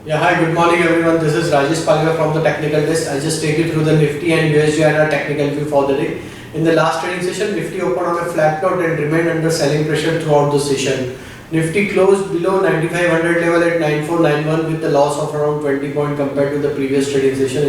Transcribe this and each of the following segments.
Yeah, hi, good morning everyone. This is Rajesh Palga from the technical desk. I'll just take you through the Nifty and USD technical view for the day. In the last trading session, Nifty opened on a flat note and remained under selling pressure throughout the session. Nifty closed below 9500 level at 9491 with a loss of around 20 points compared to the previous trading session.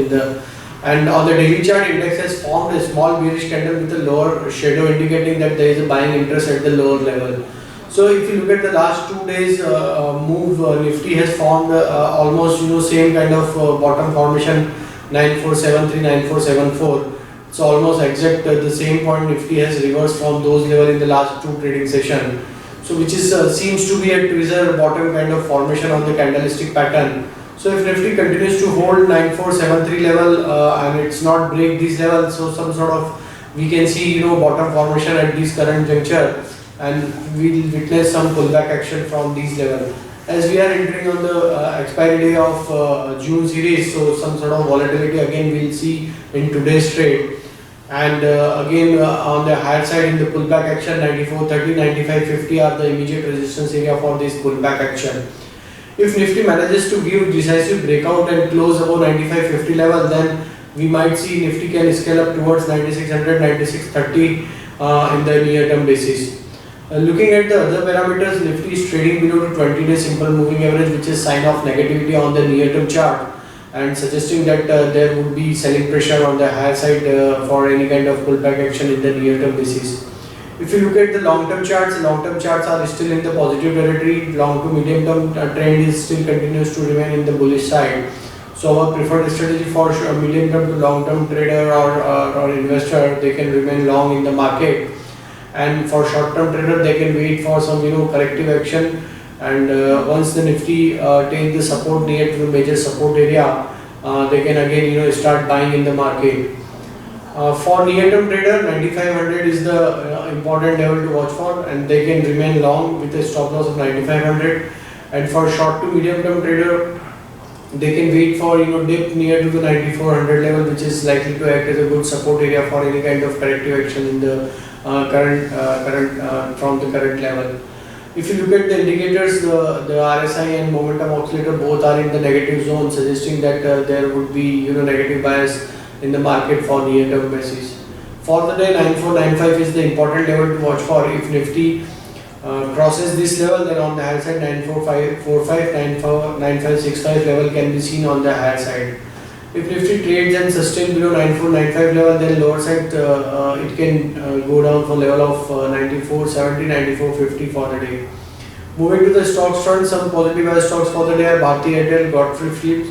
And on the daily chart, index has formed a small bearish candle with a lower shadow indicating that there is a buying interest at the lower level. So if you look at the last 2 days move, Nifty has formed almost same kind of bottom formation 9473 9474. It's almost exact the same point. Nifty has reversed from those level in the last 2 trading session. So which is seems to be a tweezer bottom kind of formation on the candlestick pattern. So if Nifty continues to hold 9473 level and it's not break this level, so some sort of we can see bottom formation at this current juncture, and we will witness some pullback action from these level. As we are entering on the expiry day of June series, so some sort of volatility again we will see in today's trade. And again on the higher side in the pullback action, 9430 9550 are the immediate resistance area for this pullback action. If Nifty manages to give decisive breakout and close above 9550 level, then we might see Nifty can scale up towards 9600 9630 in the near term basis. Looking at the other parameters, Nifty is trading below the 20-day simple moving average, which is sign of negativity on the near term chart and suggesting that there would be selling pressure on the higher side for any kind of pullback action in the near term basis. If you look at the long term charts are still in the positive territory. Long to medium term trend is still continues to remain in the bullish side. So our preferred strategy for medium term to long term trader or investor, they can remain long in the market. And for short term trader, they can wait for some corrective action, and once the Nifty take the support near to the major support area, they can again start buying in the market. For near term trader, 9500 is the important level to watch for, and they can remain long with a stop loss of 9500. And for short to medium term trader, they can wait for dip near to the 9400 level, which is likely to act as a good support area for any kind of corrective action in the from the current level. If you look at the indicators, the RSI and momentum oscillator both are in the negative zone, suggesting that there would be negative bias in the market for near term basis. For the day, 9495 is the important level to watch for. If Nifty crosses this level, then on the higher side 9445 9565 level can be seen on the higher side. If Nifty trades and sustains below 9495 level, then lower side it can go down for level of 9470 9450 for the day. Moving to the stocks front, some positive bias stocks for the day are Bharti Airtel, Godfrey Philips,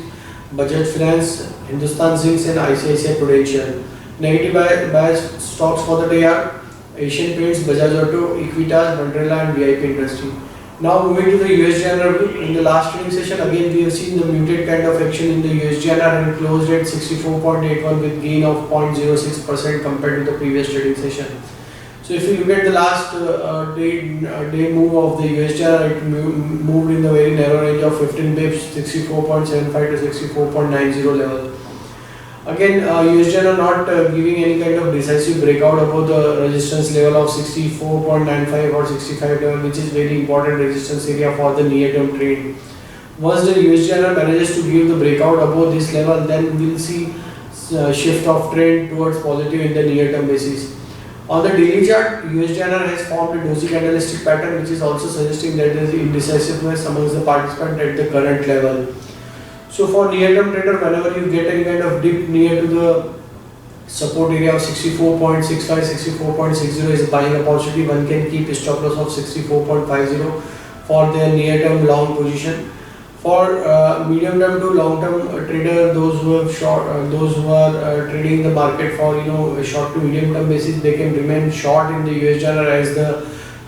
Bajaj Finance, Hindustan Zinc and ICICI Prudential. Negative bias stocks for the day are Asian Paints, Bajaj Auto, Equitas, Mandrella and VIP Industry. Now moving to the USD review. In the last trading session, again we have seen the muted kind of action in the USD and closed at 64.81 with gain of 0.06% compared to the previous trading session. So if you look at the last day move of the USD, it moved in the very narrow range of 15 bips, 64.75 to 64.90 level. Again, USD are not giving any kind of decisive breakout above the resistance level of 64.95 or 65 level, which is very important resistance area for the near term trade. Once the USD manages to give the breakout above this level, then we will see shift of trend towards positive in the near term basis. On the daily chart, USD has formed a doji candlestick pattern, which is also suggesting that there is indecisiveness amongst the participants at the current level. So for near term trader, whenever you get any kind of dip near to the support area of 64.65 64.60 is a buying opportunity. One can keep a stop loss of 64.50 for their near term long position. For medium term to long term trader, those who have those who are trading the market for a short to medium term basis, they can remain short in the US dollar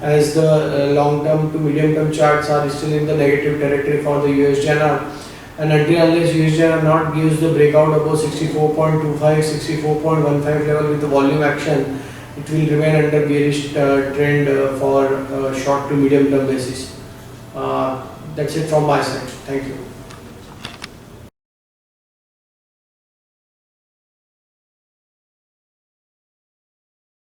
as the long term to medium term charts are still in the negative territory for the US dollar. And until unless USD not gives the breakout above 64.25 64.15 level with the volume action, it will remain under bearish trend for short to medium term basis. That's it from my side. Thank you.